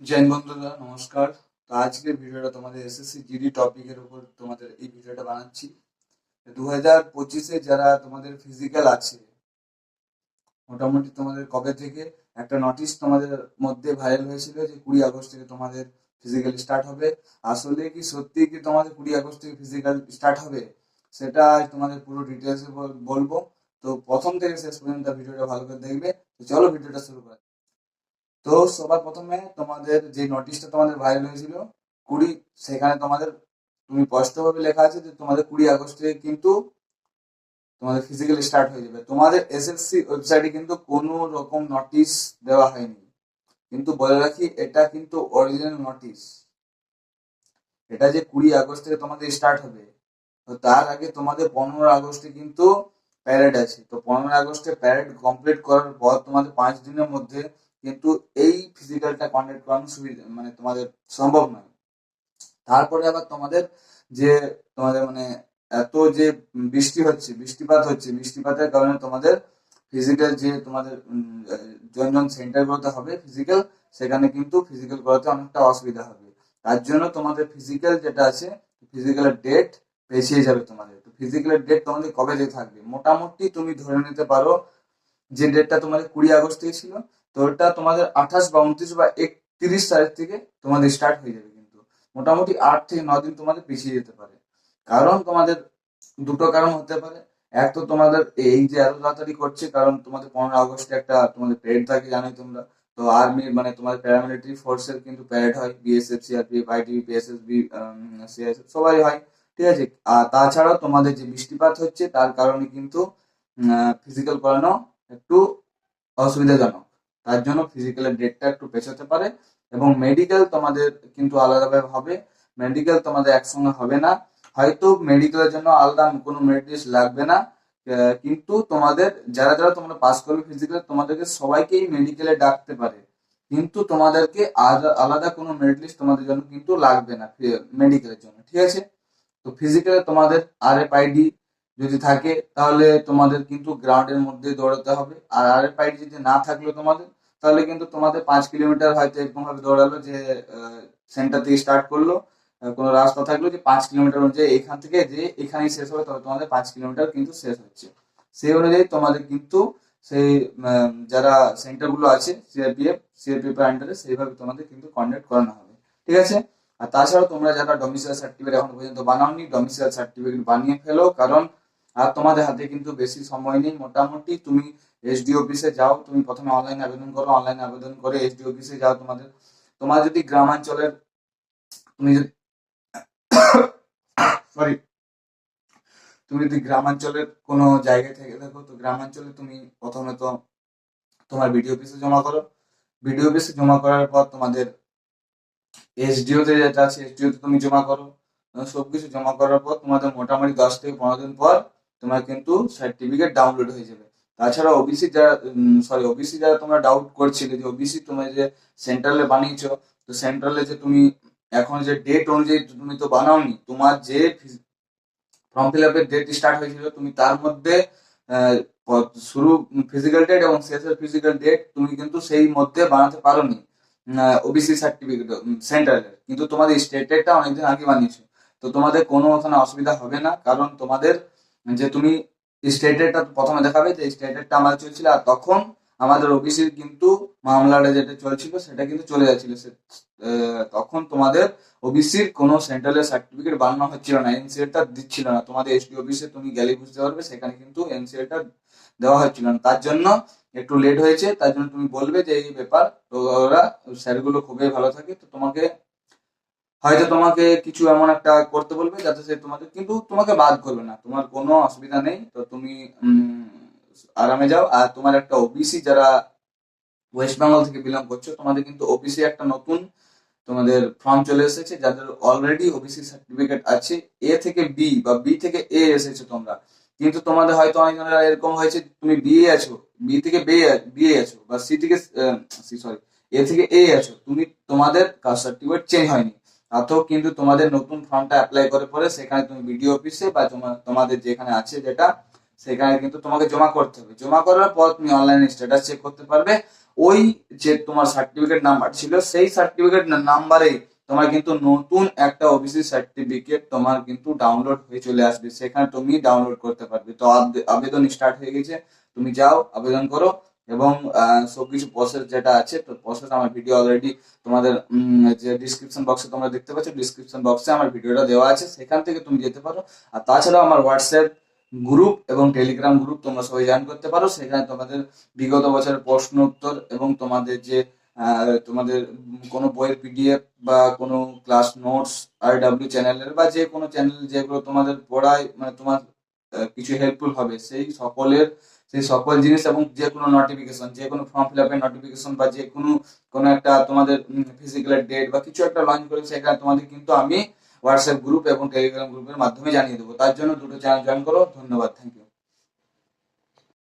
জৈন বন্ধুরা নমস্কার। তো আজকের ভিডিওটা তোমাদের এসএসসি জিডি টপিকের উপর তোমাদের এই ভিডিওটা বানাচ্ছি। 2025-এ যারা তোমাদের ফিজিক্যাল আছে, মোটামুটি তোমাদের কবে থেকে একটা নোটিশ তোমাদের মধ্যে ভাইরাল হয়েছিল যে 20 আগস্ট থেকে তোমাদের ফিজিক্যাল স্টার্ট হবে। আসলে কি সত্যি কি তোমাদের 20 আগস্ট থেকে ফিজিক্যাল স্টার্ট হবে, সেটা আজ তোমাদের পুরো ডিটেলসে বলবো। তো প্রথম থেকে শেষ পর্যন্ত ভিডিওটা ভালো করে দেখবে। তো চলো ভিডিওটা শুরু করা যাক। তো সবার প্রথমে তোমাদের যে নোটিশটা তোমাদের ভাইরাল হয়েছিল কুড়ি, সেখানে তোমাদের তুমি স্পষ্টভাবে লেখা আছে যে তোমাদের 20 আগস্ট থেকে কিন্তু তোমাদের ফিজিক্যাল স্টার্ট হয়ে যাবে। তোমাদের এসএসসি ওয়েবসাইটে কিন্তু কোনো রকম নোটিশ দেওয়া হয়নি, কিন্তু বলে রাখি এটা কিন্তু অরিজিনাল নোটিশ। এটা যে 20 আগস্ট থেকে তোমাদের স্টার্ট হবে, তো তার আগে তোমাদের 15 আগস্টে কিন্তু প্যারেড আছে। তো 15 আগস্টে প্যারেড কমপ্লিট করার পর তোমাদের 5 দিনের মধ্যে কিন্তু এই ফিজিক্যালটা কন্ডাক্ট করানো সুবিধা মানে তোমাদের সম্ভব নয়। তারপরে আবার তোমাদের যে তোমাদের মানে এত যে বৃষ্টিপাত হচ্ছে, বৃষ্টিপাতের কারণে তোমাদের ফিজিক্যাল যে তোমাদের জন সেন্টারগুলোতে হবে ফিজিক্যাল, সেখানে কিন্তু ফিজিক্যাল করাতে অনেকটা অসুবিধা হবে। তার জন্য তোমাদের ফিজিক্যাল যেটা আছে, ফিজিক্যালের ডেট পেছিয়ে যাবে তোমাদের। তো ফিজিক্যালের ডেট তোমাদের কবে থেকে থাকবে, মোটামুটি তুমি ধরে নিতে পারো যে ডেটটা তোমাদের 20 আগস্ট থেকে ছিল, তো ওটা তোমাদের 28 বা 29 বা 31 তারিখ থেকে তোমাদের স্টার্ট হয়ে যাবে। কিন্তু মোটামুটি 8 থেকে 9 দিন তোমাদের পিছিয়ে যেতে পারে। কারণ তোমাদের দুটো কারণ হতে পারে। এক তো তোমাদের এই যে এত তাড়াতাড়ি করছে, কারণ তোমাদের 15 আগস্টে একটা তোমাদের প্যারেড থাকে জানোই তোমরা। তো আর্মির মানে তোমাদের প্যারামিলিটারি ফোর্সের কিন্তু প্যারেড হয়, বিএসএফ, সিআরপিএফ, আইটিবি, পিএসএসবি, সিআইএসএফ সবাই হয়, ঠিক আছে। আর তাছাড়াও তোমাদের যে বৃষ্টিপাত হচ্ছে তার কারণে কিন্তু ফিজিক্যাল করানো একটু অসুবিধাজনক। তার জন্য ফিজিক্যালের ডেটটা একটু পেছোতে পারে। এবং মেডিকেল তোমাদের কিন্তু আলাদাভাবে হবে, মেডিকেল তোমাদের একসঙ্গে হবে না। হয়তো মেডিকেলের জন্য আলাদা কোনো মেরিট লিস্ট লাগবে না, কিন্তু তোমাদের যারা যারা তোমরা পাস করবে ফিজিক্যাল, তোমাদেরকে সবাইকেই মেডিকেলে ডাকতে পারে, কিন্তু তোমাদেরকে আলাদা কোনো মেরিট লিস্ট তোমাদের জন্য কিন্তু লাগবে না মেডিকেলের জন্য, ঠিক আছে। তো ফিজিক্যালে তোমাদের আরএফআইডি যদি থাকে তাহলে তোমাদের কিন্তু গ্রাউন্ডের মধ্যে দৌড়াতে হবে। আর আরএফআইডি যদি না থাকলো তোমাদের, তাহলে কিন্তু তোমাদের 5 কিলোমিটার হয়তো এরকম ভাবে দৌড়ালো যে সেন্টার থেকে স্টার্ট করলো, কোনো রাস্তা থাকলো যে 5 কিলোমিটার অনুযায়ী এখান থেকে যে এখানেই শেষ হবে, তবে তোমাদের 5 কিলোমিটার কিন্তু শেষ হচ্ছে। সেই অনুযায়ী তোমাদের কিন্তু সেই যারা সেন্টার গুলো আছে সিআরপিএফ এর আন্ডারে, সেইভাবে তোমাদের কিন্তু কন্ডাক্ট করানো হবে, ঠিক আছে। আর তাছাড়াও তোমরা যারা ডোমিসাইল সার্টিফিকেট এখন পর্যন্ত বানাওনি, ডোমিসাইল সার্টিফিকেট বানিয়ে ফেলো। কারণ আর তোমাদের হাতে কিন্তু বেশি সময় নেই। মোটামুটি তুমি এসডি অফিসে যাও, তুমি প্রথমে অনলাইন আবেদন করো, অনলাইন আবেদন করে এসডি অফিসে যাও। তোমার যদি গ্রামাঞ্চলের তুমি যদি সরি তুমি যদি গ্রামাঞ্চলের কোনো জায়গায় থেকে থাকো, তো গ্রামাঞ্চলে তুমি প্রথমে তো তোমার বিডিও অফিসে জমা করো। বিডিও অফিসে জমা করার পর তোমাদের এসডিও তে যেটা আছে এসডিও তে তুমি জমা করো। সবকিছু জমা করার পর তোমাদের মোটামুটি 10 থেকে 15 দিন পর তোমার কিন্তু সার্টিফিকেট ডাউনলোড হয়ে যাবে। তাছাড়া ওবিসি যারা ওবিসি যারা তোমরা ডাউট করছিলে যে ওবিসি তোমরা যে সেন্ট্রালে বানিয়েছো, তো সেন্ট্রালে যে তুমি এখন যে ডেট অনুযায়ী তুমি তো বানাওনি, তোমার যে ফর্ম ফিল আপের ডেট স্টার্ট হয়েছিল তুমি তার মধ্যে শুরু ফিজিক্যাল ডেট এবং শেষের ফিজিক্যাল ডেট তুমি কিন্তু সেই মধ্যে বানাতে পারোনি ওবিসি সার্টিফিকেট সেন্ট্রালের, কিন্তু তোমাদের স্টেটেরটা অনেকদিন আগে বানিয়েছো। তো তোমাদের কোনো ওখানে অসুবিধা হবে না, কারণ তোমাদের যে তুমি স্টেটেরটা প্রথমে দেখাবে যে স্টেটেরটা আমাদের চলছিল, আর তখন আমাদের ওবিসির কিন্তু মামলাটা যেটা চলছিল সেটা কিন্তু চলে যাচ্ছিল। তখন তোমাদের ওবিসির কোনো সেন্ট্রালের সার্টিফিকেট বানানো হচ্ছিল না, এনসিএলটা দিচ্ছিল না। তোমাদের এসডি অফিসে তুমি গেলে বুঝতে পারবে, সেখানে কিন্তু এনসিএলটা দেওয়া হচ্ছিল না। তার জন্য একটু লেট হয়েছে, তার জন্য তুমি বলবে যে এই ব্যাপার। তো ওরা স্যারগুলো খুবই ভালো থাকে, তো তোমাকে হয়তো তোমাকে কিছু এমন একটা করতে বলবে যাতে সে তোমাকে কিন্তু তোমাকে বাদ করবে না, তোমার কোনো অসুবিধা নেই। তো তুমি আরামে যাও। আর তোমার একটা ওবিসি যারা ওয়েস্ট বেঙ্গল থেকে বিলং করছো, তোমাদের কিন্তু ওবিসি একটা নতুন তোমাদের ফর্ম চলে এসেছে। যাদের অলরেডি ওবিসি সার্টিফিকেট আছে, এ থেকে বি বা বি থেকে এ এসেছে তোমরা, কিন্তু তোমাদের হয়তো অনেকজনের এরকম হয়েছে তুমি বি এ আছো, বি থেকে বি এ আছো, বা সি থেকে সরি এ থেকে এ আছো, তুমি তোমাদের কাস্ট সার্টিফিকেট চেঞ্জ হয়নি। তাতেও কিন্তু তোমাদের নতুন ফর্মটা অ্যাপ্লাই করে পরে সেখানে তুমি বিডিও অফিসে বা তোমাদের যেখানে আছে যেটা, সেখানে কিন্তু তোমাকে জমা করতে হবে। জমা করার পর তুমি অনলাইনে স্ট্যাটাস চেক করতে পারবে। ওই যে তোমার সার্টিফিকেট নাম্বার ছিল সেই সার্টিফিকেট নাম্বারে তোমার কিন্তু নতুন একটা ওবিসি সার্টিফিকেট তোমার কিন্তু ডাউনলোড হয়ে চলে আসবে, সেখানে তুমি ডাউনলোড করতে পারবে। তো আবেদন স্টার্ট হয়ে গেছে, তুমি যাও আবেদন করো। এবং সবকিছু প্রসেস যেটা আছে, তো প্রসেস আমার ভিডিও অলরেডি তোমাদের যে ডিসক্রিপশন বক্সে তোমরা দেখতে পাচ্ছ, ডিসক্রিপশন বক্সে আমার ভিডিওটা দেওয়া আছে, সেখান থেকে তুমি যেতে পারো। আর তাছাড়াও আমার হোয়াটসঅ্যাপ গ্রুপ এবং টেলিগ্রাম গ্রুপ তোমরা সবাই জয়েন করতে পারো। সেখানে তোমাদের বিগত বছরের প্রশ্ন উত্তর এবং তোমাদের যে তোমাদের কোনো বইয়ের পিডিএফ বা কোনো ক্লাস নোটস RW চ্যানেলের বা যে কোনো চ্যানেল যেগুলো তোমাদের পড়ায় মানে তোমার কিছু হেল্পফুল হবে, সেই সকল জিনিস এবং যে কোনো নোটিফিকেশন, যে কোনো ফর্ম ফিল আপের নোটিফিকেশন বা যে কোনো কোনো একটা তোমাদের ফিজিক্যাল ডেট বা কিছু একটা লঞ্চ করে, সেখানে তোমাদের কিন্তু আমি হোয়াটসঅ্যাপ গ্রুপ এবং টেলিগ্রাম গ্রুপের মাধ্যমে জানিয়ে দেবো। তার জন্য দুটো চ্যানেল জয়েন করো। ধন্যবাদ, থ্যাংক ইউ।